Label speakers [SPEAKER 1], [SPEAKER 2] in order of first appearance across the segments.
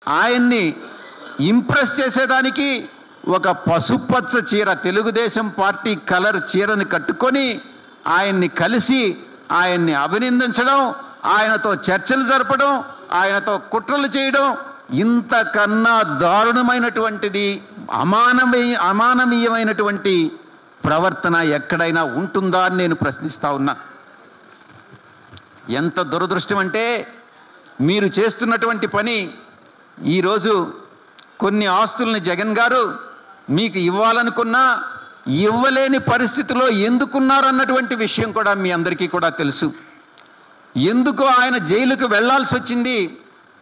[SPEAKER 1] ఆయన్ని ఇంప్రెస్ చేసేదానికి ఒక పసుపచ్చ చీర, తెలుగుదేశం పార్టీ కలర్ చీరని కట్టుకొని ఆయన్ని కలిసి ఆయన్ని అభినందించడం, ఆయనతో చర్చలు జరపడం, ఆయనతో కుట్రలు చేయడం, ఇంతకన్నా దారుణమైనటువంటిది అమానవీయమైనటువంటి ప్రవర్తన ఎక్కడైనా ఉంటుందా అని నేను ప్రశ్నిస్తా ఉన్నా. ఎంత దురదృష్టం అంటే, మీరు చేస్తున్నటువంటి పని ఈరోజు కొన్ని ఆస్తుల్ని జగన్ గారు మీకు ఇవ్వాలనుకున్నా ఇవ్వలేని పరిస్థితిలో ఎందుకున్నారన్నటువంటి విషయం కూడా మీ అందరికీ కూడా తెలుసు. ఎందుకు ఆయన జైలుకు వెళ్లాల్సి వచ్చింది,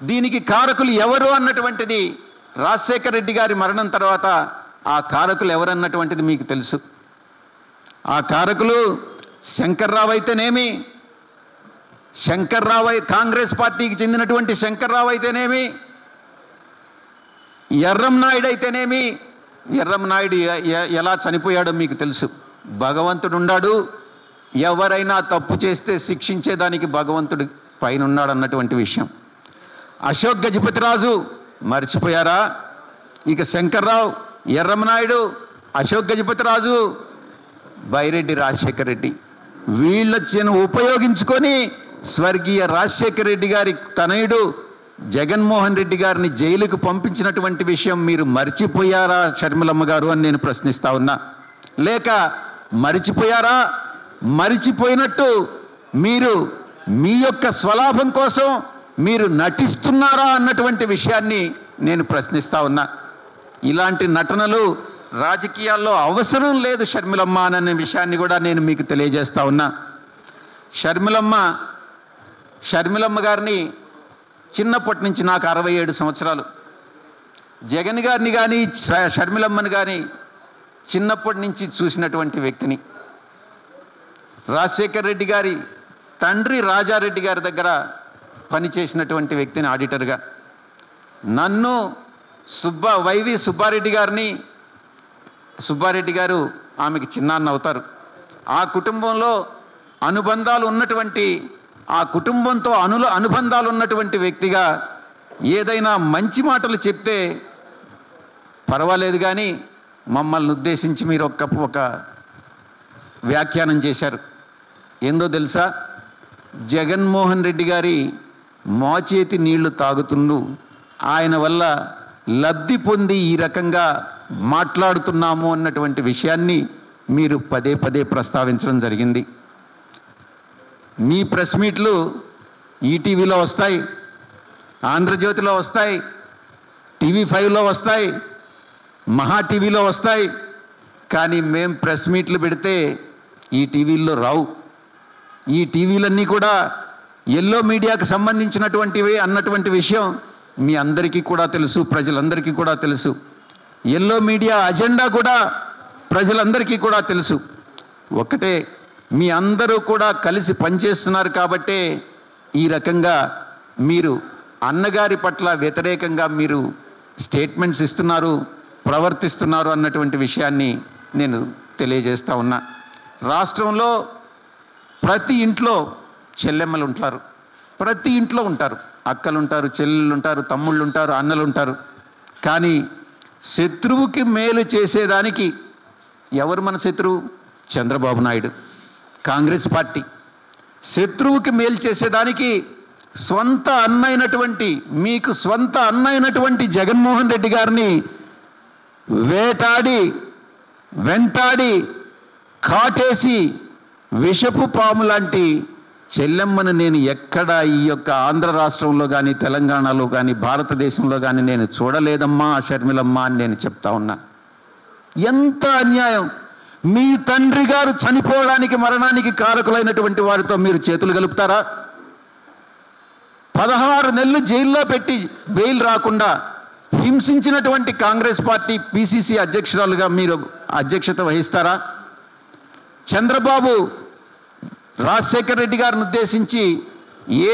[SPEAKER 1] దీనికి కారకులు ఎవరు అన్నటువంటిది రాజశేఖర రెడ్డి గారి మరణం తర్వాత ఆ కారకులు ఎవరన్నటువంటిది మీకు తెలుసు. ఆ కారకులు శంకర్రావు అయితేనేమి, కాంగ్రెస్ పార్టీకి చెందినటువంటి శంకర్రావు అయితేనేమి, ఎర్రంనాయుడు అయితేనేమి. ఎర్రంనాయుడు ఎలా చనిపోయాడో మీకు తెలుసు. భగవంతుడు ఉన్నాడు, ఎవరైనా తప్పు చేస్తే శిక్షించేదానికి భగవంతుడు పైన ఉన్నాడు అన్నటువంటి విషయం. అశోక్ గజపతిరాజు మర్చిపోయారా? ఇక శంకర్రావు, ఎర్రంనాయుడు, అశోక్ గజపతిరాజు, బైరెడ్డి రాజశేఖర రెడ్డి, వీళ్ళని ఉపయోగించుకొని స్వర్గీయ రాజశేఖర రెడ్డి గారి తనయుడు జగన్మోహన్ రెడ్డి గారిని జైలుకు పంపించినటువంటి విషయం మీరు మర్చిపోయారా షర్మిలమ్మ గారు అని నేను ప్రశ్నిస్తా ఉన్నా. లేక మరిచిపోయారా? మరిచిపోయినట్టు మీరు మీ యొక్క స్వలాభం కోసం మీరు నటిస్తున్నారా అన్నటువంటి విషయాన్ని నేను ప్రశ్నిస్తా ఉన్నా. ఇలాంటి నటనలు రాజకీయాల్లో అవసరం లేదు షర్మిలమ్మ అనే విషయాన్ని కూడా నేను మీకు తెలియజేస్తా ఉన్నా. షర్మిలమ్మ గారిని చిన్నప్పటి నుంచి నాకు 67 సంవత్సరాలు. జగన్ గారిని కానీ షర్మిలమ్మని కానీ చిన్నప్పటి నుంచి చూసినటువంటి వ్యక్తిని. రాజశేఖర రెడ్డి గారి తండ్రి రాజారెడ్డి గారి దగ్గర పనిచేసినటువంటి వ్యక్తిని ఆడిటర్గా. నన్ను వైవి సుబ్బారెడ్డి గారు ఆమెకి చిన్నాన్న అవుతారు. ఆ కుటుంబంలో అనుబంధాలు ఉన్నటువంటి, ఆ కుటుంబంతో అనుబంధాలు ఉన్నటువంటి వ్యక్తిగా ఏదైనా మంచి మాటలు చెప్తే పర్వాలేదు, కానీ మమ్మల్ని ఉద్దేశించి మీరు ఒక వ్యాఖ్యానం చేశారు. ఏందో తెలుసా? జగన్మోహన్ రెడ్డి గారి మోచేతి నీళ్లు తాగుతుండు, ఆయన వల్ల లబ్ధి పొంది ఈ రకంగా మాట్లాడుతున్నాము అన్నటువంటి విషయాన్ని మీరు పదే పదే ప్రస్తావించడం జరిగింది. మీ ప్రెస్ మీట్లు ఈటీవీలో వస్తాయి, ఆంధ్రజ్యోతిలో వస్తాయి, TV5లో వస్తాయి, మహా టీవీలో వస్తాయి, కానీ మేం ప్రెస్ మీట్లు పెడితే ఈ టీవీల్లో రావు. ఈ టీవీలన్నీ కూడా ఎల్లో మీడియాకు సంబంధించినటువంటివి అన్నటువంటి విషయం మీ అందరికీ కూడా తెలుసు, ప్రజలందరికీ కూడా తెలుసు. ఎల్లో మీడియా అజెండా కూడా ప్రజలందరికీ కూడా తెలుసు. ఒకటే, మీ అందరూ కూడా కలిసి పనిచేస్తున్నారు కాబట్టే ఈ రకంగా మీరు అన్నగారి పట్ల వ్యతిరేకంగా మీరు స్టేట్మెంట్స్ ఇస్తున్నారు, ప్రవర్తిస్తున్నారు అన్నటువంటి విషయాన్ని నేను తెలియజేస్తా ఉన్నా. రాష్ట్రంలో ప్రతి ఇంట్లో చెల్లెమ్మలు ఉంటారు, ప్రతి ఇంట్లో ఉంటారు, అక్కలు ఉంటారు, చెల్లెళ్ళు ఉంటారు, తమ్ముళ్ళు ఉంటారు, అన్నలు ఉంటారు. కానీ శత్రువుకి మేలు చేసేదానికి ఎవరు మన శత్రువు? చంద్రబాబు నాయుడు, కాంగ్రెస్ పార్టీ. శత్రువుకి మేలు చేసేదానికి స్వంత అన్నైనటువంటి, మీకు స్వంత అన్నైనటువంటి జగన్మోహన్ రెడ్డి గారిని వెంటాడి కాటేసి విషపు పాము లాంటి చెల్లెమ్మను నేను ఎక్కడ ఈ యొక్క ఆంధ్ర రాష్ట్రంలో కానీ, తెలంగాణలో కానీ, భారతదేశంలో కానీ నేను చూడలేదమ్మా షర్మిలమ్మ అని నేను చెప్తా ఉన్నా. ఎంత అన్యాయం! మీ తండ్రి గారు చనిపోవడానికి, మరణానికి కారకులైనటువంటి వారితో మీరు చేతులు కలుపుతారా? 16 నెలలు జైల్లో పెట్టి బెయిల్ రాకుండా హింసించినటువంటి కాంగ్రెస్ పార్టీ పిసిసి అధ్యక్షురాలుగా మీరు అధ్యక్షత వహిస్తారా? చంద్రబాబు రాజశేఖర రెడ్డి గారిని ఉద్దేశించి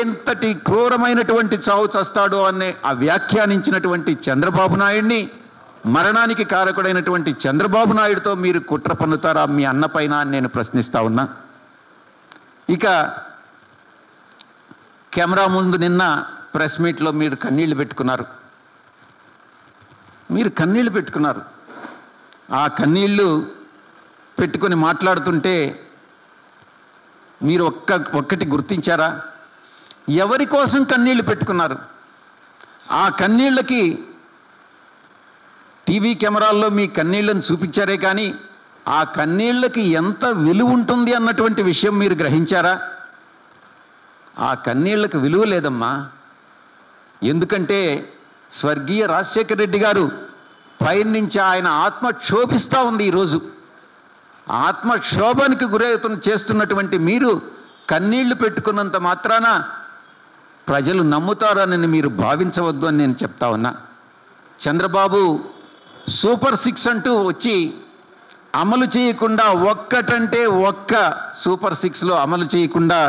[SPEAKER 1] ఎంతటి క్రూరమైనటువంటి చావు చస్తాడో అనే ఆ వ్యాఖ్యానించినటువంటి చంద్రబాబు నాయుడిని, మరణానికి కారకుడైనటువంటి చంద్రబాబు నాయుడుతో మీరు కుట్ర పన్నుతారా మీ అన్న పైన అని నేను ప్రశ్నిస్తా ఉన్నా. ఇక కెమెరా ముందు నిన్న ప్రెస్ మీట్లో మీరు కన్నీళ్లు పెట్టుకున్నారు. మీరు కన్నీళ్లు పెట్టుకున్నారు. ఆ కన్నీళ్లు పెట్టుకొని మాట్లాడుతుంటే మీరు ఒక్కటి గుర్తించారా? ఎవరి కోసం కన్నీళ్లు పెట్టుకున్నారు? ఆ కన్నీళ్ళకి టీవీ కెమెరాల్లో మీ కన్నీళ్ళను చూపించారే కానీ ఆ కన్నీళ్ళకి ఎంత విలువ ఉంటుంది అన్నటువంటి విషయం మీరు గ్రహించారా? ఆ కన్నీళ్లకు విలువ లేదమ్మా. ఎందుకంటే స్వర్గీయ రాజశేఖర రెడ్డి గారు పైనుంచి ఆయన ఆత్మ క్షోభిస్తూ ఉంది. ఈరోజు ఆత్మక్షోభానికి చేస్తున్నటువంటి మీరు కన్నీళ్లు పెట్టుకున్నంత మాత్రాన ప్రజలు నమ్ముతారని మీరు భావించవద్దు అని నేను చెప్తా ఉన్నా. చంద్రబాబు సూపర్ 6 అంటూ వచ్చి అమలు చేయకుండా ఒక్కటంటే ఒక్క సూపర్ 6లో అమలు చేయకుండా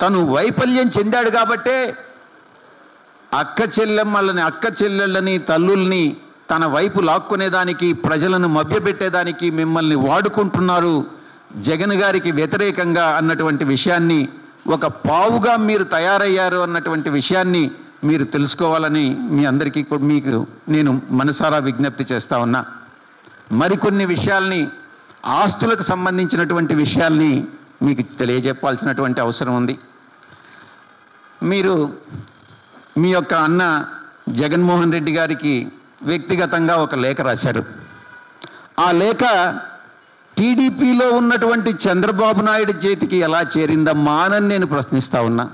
[SPEAKER 1] తను వైఫల్యం చెందాడు కాబట్టే అక్క చెల్లెళ్ళని తల్లుల్ని తన వైపు లాక్కునేదానికి, ప్రజలను మభ్యపెట్టేదానికి మిమ్మల్ని వాడుకుంటున్నారు జగన్ గారికి వ్యతిరేకంగా అన్నటువంటి విషయాన్ని, ఒక పావుగా మీరు తయారయ్యారు అన్నటువంటి విషయాన్ని మీరు తెలుసుకోవాలని మీ అందరికీ మీకు నేను మనసారా విజ్ఞప్తి చేస్తా ఉన్నా. మరికొన్ని విషయాల్ని, ఆస్తులకు సంబంధించినటువంటి విషయాల్ని మీకు తెలియజెప్పాల్సినటువంటి అవసరం ఉంది. మీరు మీ యొక్క అన్న జగన్మోహన్ రెడ్డి గారికి వ్యక్తిగతంగా ఒక లేఖ రాశారు. ఆ లేఖ టీడీపీలో ఉన్నటువంటి చంద్రబాబు నాయుడు చేతికి ఎలా చేరిందమ్మా అని నేను ప్రశ్నిస్తా ఉన్నా.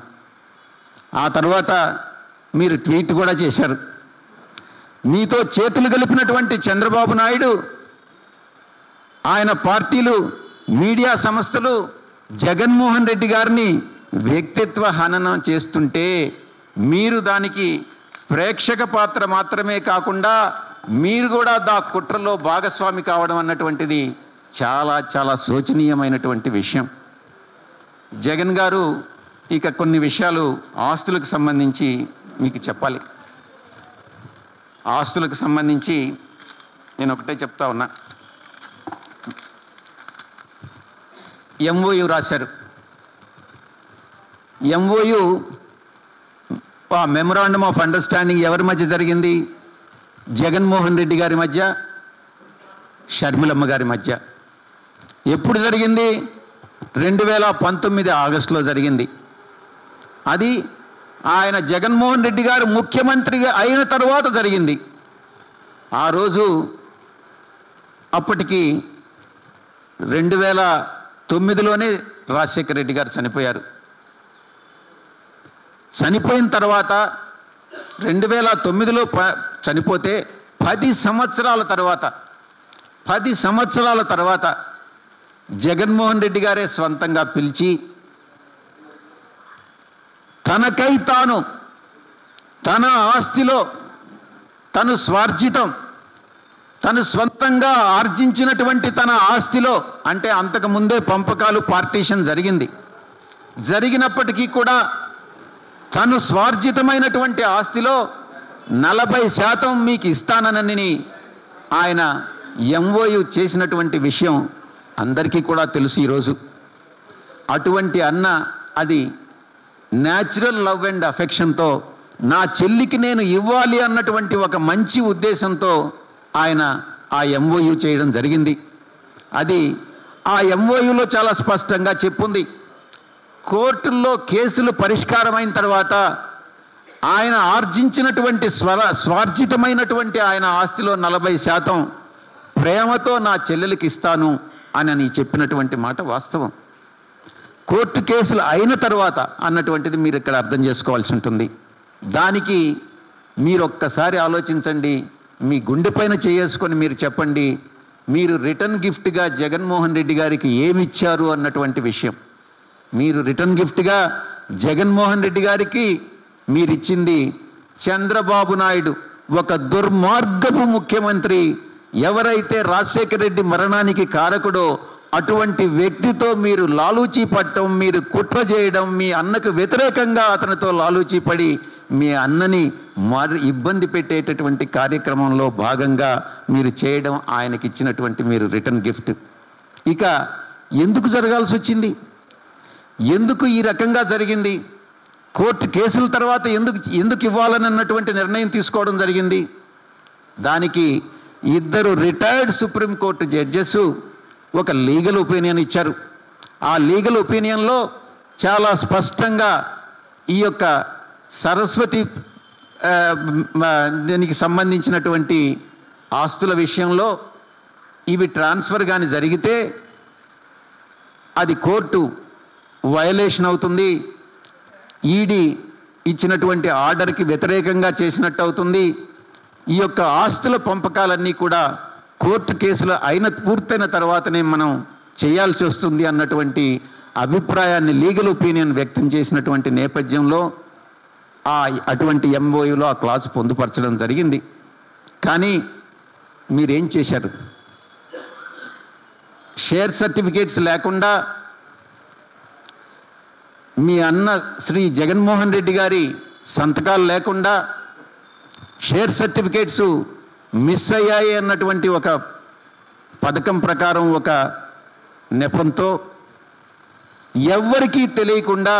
[SPEAKER 1] ఆ తర్వాత మీరు ట్వీట్ కూడా చేశారు. మీతో చేతులు కలిపినటువంటి చంద్రబాబు నాయుడు, ఆయన పార్టీలు, మీడియా సంస్థలు జగన్మోహన్ రెడ్డి గారిని వ్యక్తిత్వ హననం చేస్తుంటే మీరు దానికి ప్రేక్షక పాత్ర మాత్రమే కాకుండా మీరు కూడా దా కుట్రలో భాగస్వామి కావడం అన్నటువంటిది చాలా చాలా శోచనీయమైనటువంటి విషయం. జగన్ గారు ఇక కొన్ని విషయాలు ఆస్తులకు సంబంధించి మీకు చెప్పాలి. ఆస్తులకు సంబంధించి నేను ఒకటే చెప్తా ఉన్నా. ఎంఓయు రాశారు. ఎంఓయు మెమొరాండమ్ ఆఫ్ అండర్స్టాండింగ్ ఎవరి మధ్య జరిగింది? జగన్మోహన్ రెడ్డి గారి మధ్య, షర్మిలమ్మ గారి మధ్య. ఎప్పుడు జరిగింది? 2019 ఆగస్టులో జరిగింది. అది ఆయన జగన్మోహన్ రెడ్డి గారు ముఖ్యమంత్రిగా అయిన తర్వాత జరిగింది. ఆ రోజు అప్పటికి 2009లోనే రాజశేఖర రెడ్డి గారు చనిపోయారు. చనిపోయిన తర్వాత 2009లో చనిపోతే 10 సంవత్సరాల తర్వాత జగన్మోహన్ రెడ్డి గారే స్వంతంగా పిలిచి తనకై తాను తన ఆస్తిలో తను స్వార్జితం, తను స్వంతంగా ఆర్జించినటువంటి తన ఆస్తిలో, అంటే అంతకుముందే పంపకాలు పార్టీషన్ జరిగినప్పటికీ కూడా తను స్వార్జితమైనటువంటి ఆస్తిలో 40% మీకు ఇస్తానని ఆయన ఎంఓయు చేసినటువంటి విషయం అందరికీ కూడా తెలుసు. ఈరోజు అటువంటి అన్న అది న్యాచురల్ లవ్ అండ్ అఫెక్షన్తో నా చెల్లికి నేను ఇవ్వాలి అన్నటువంటి ఒక మంచి ఉద్దేశంతో ఆయన ఆ ఎంఓయు చేయడం జరిగింది. అది ఆ ఎంఓయులో చాలా స్పష్టంగా చెప్పుంది. కోర్టుల్లో కేసులు పరిష్కారమైన తర్వాత ఆయన ఆర్జించినటువంటి స్వార్జితమైనటువంటి ఆయన ఆస్తిలో 40% ప్రేమతో నా చెల్లెలకి ఇస్తాను అని చెప్పినటువంటి మాట వాస్తవం. కోర్టు కేసులు అయిన తర్వాత అన్నటువంటిది మీరు ఇక్కడ అర్థం చేసుకోవాల్సి ఉంటుంది. దానికి మీరు ఒక్కసారి ఆలోచించండి. మీ గుండెపైన చేసుకొని మీరు చెప్పండి, మీరు రిటర్న్ గిఫ్ట్గా జగన్మోహన్ రెడ్డి గారికి ఏమి ఇచ్చారు అన్నటువంటి విషయం. మీరు రిటర్న్ గిఫ్ట్గా జగన్మోహన్ రెడ్డి గారికి మీరిచ్చింది చంద్రబాబు నాయుడు, ఒక దుర్మార్గపు ముఖ్యమంత్రి, ఎవరైతే రాజశేఖర రెడ్డి మరణానికి కారకుడో అటువంటి వ్యక్తితో మీరు లాలూచీ పట్టడం, మీరు కుట్ర చేయడం, మీ అన్నకు వ్యతిరేకంగా అతనితో లాలూచీ పడి మీ అన్నని ఇబ్బంది పెట్టేటటువంటి కార్యక్రమంలో భాగంగా మీరు చేయడం ఆయనకి ఇచ్చినటువంటి మీరు రిటర్న్ గిఫ్ట్. ఇక ఎందుకు జరగాల్సి వచ్చింది? ఎందుకు ఈ రకంగా జరిగింది? కోర్టు కేసుల తర్వాత ఎందుకు ఇవ్వాలని అన్నటువంటి నిర్ణయం తీసుకోవడం జరిగింది? దానికి 2 రిటైర్డ్ సుప్రీంకోర్టు జడ్జెస్ ఒక లీగల్ ఒపీనియన్ ఇచ్చారు. ఆ లీగల్ ఒపీనియన్లో చాలా స్పష్టంగా ఈ యొక్క సరస్వతి దీనికి సంబంధించినటువంటి ఆస్తుల విషయంలో ఇవి ట్రాన్స్ఫర్ కానీ జరిగితే అది కోర్టు వయలేషన్ అవుతుంది, ఈడీ ఇచ్చినటువంటి ఆర్డర్కి వ్యతిరేకంగా చేసినట్టు అవుతుంది, ఈ యొక్క ఆస్తుల పంపకాలన్నీ కూడా కోర్టు కేసులు పూర్తయిన తర్వాతనే మనం చేయాల్సి వస్తుంది అన్నటువంటి అభిప్రాయాన్ని లీగల్ ఒపీనియన్ వ్యక్తం చేసినటువంటి నేపథ్యంలో అటువంటి ఎంఓయూలో ఆ క్లాజ్ పొందుపరచడం జరిగింది. కానీ మీరేం చేశారు? షేర్ సర్టిఫికేట్స్ లేకుండా మీ అన్న శ్రీ జగన్మోహన్ రెడ్డి గారి సంతకాలు లేకుండా షేర్ సర్టిఫికేట్స్ మిస్ అయ్యాయి అన్నటువంటి ఒక పథకం ప్రకారం ఒక నెపంతో ఎవ్వరికీ తెలియకుండా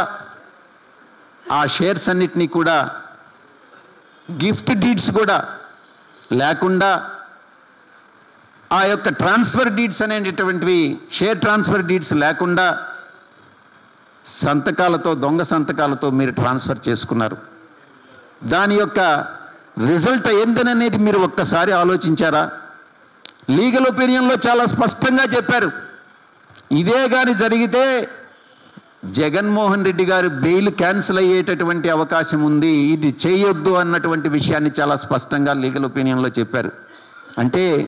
[SPEAKER 1] ఆ షేర్స్ అన్నిటినీ కూడా గిఫ్ట్ డీడ్స్ కూడా లేకుండా ఆ యొక్క ట్రాన్స్ఫర్ డీడ్స్ అనేటటువంటివి షేర్ ట్రాన్స్ఫర్ డీడ్స్ లేకుండా సంతకాలతో దొంగ సంతకాలతో మీరు ట్రాన్స్ఫర్ చేసుకున్నారు. దాని యొక్క రిజల్ట్ ఏందనేది మీరు ఒక్కసారి ఆలోచించారా? లీగల్ ఒపీనియన్లో చాలా స్పష్టంగా చెప్పారు. ఇదే కానీ జరిగితే జగన్మోహన్ రెడ్డి గారు బెయిల్ క్యాన్సిల్ అయ్యేటటువంటి అవకాశం ఉంది, ఇది చేయొద్దు అన్నటువంటి విషయాన్ని చాలా స్పష్టంగా లీగల్ ఒపీనియన్లో చెప్పారు. అంటే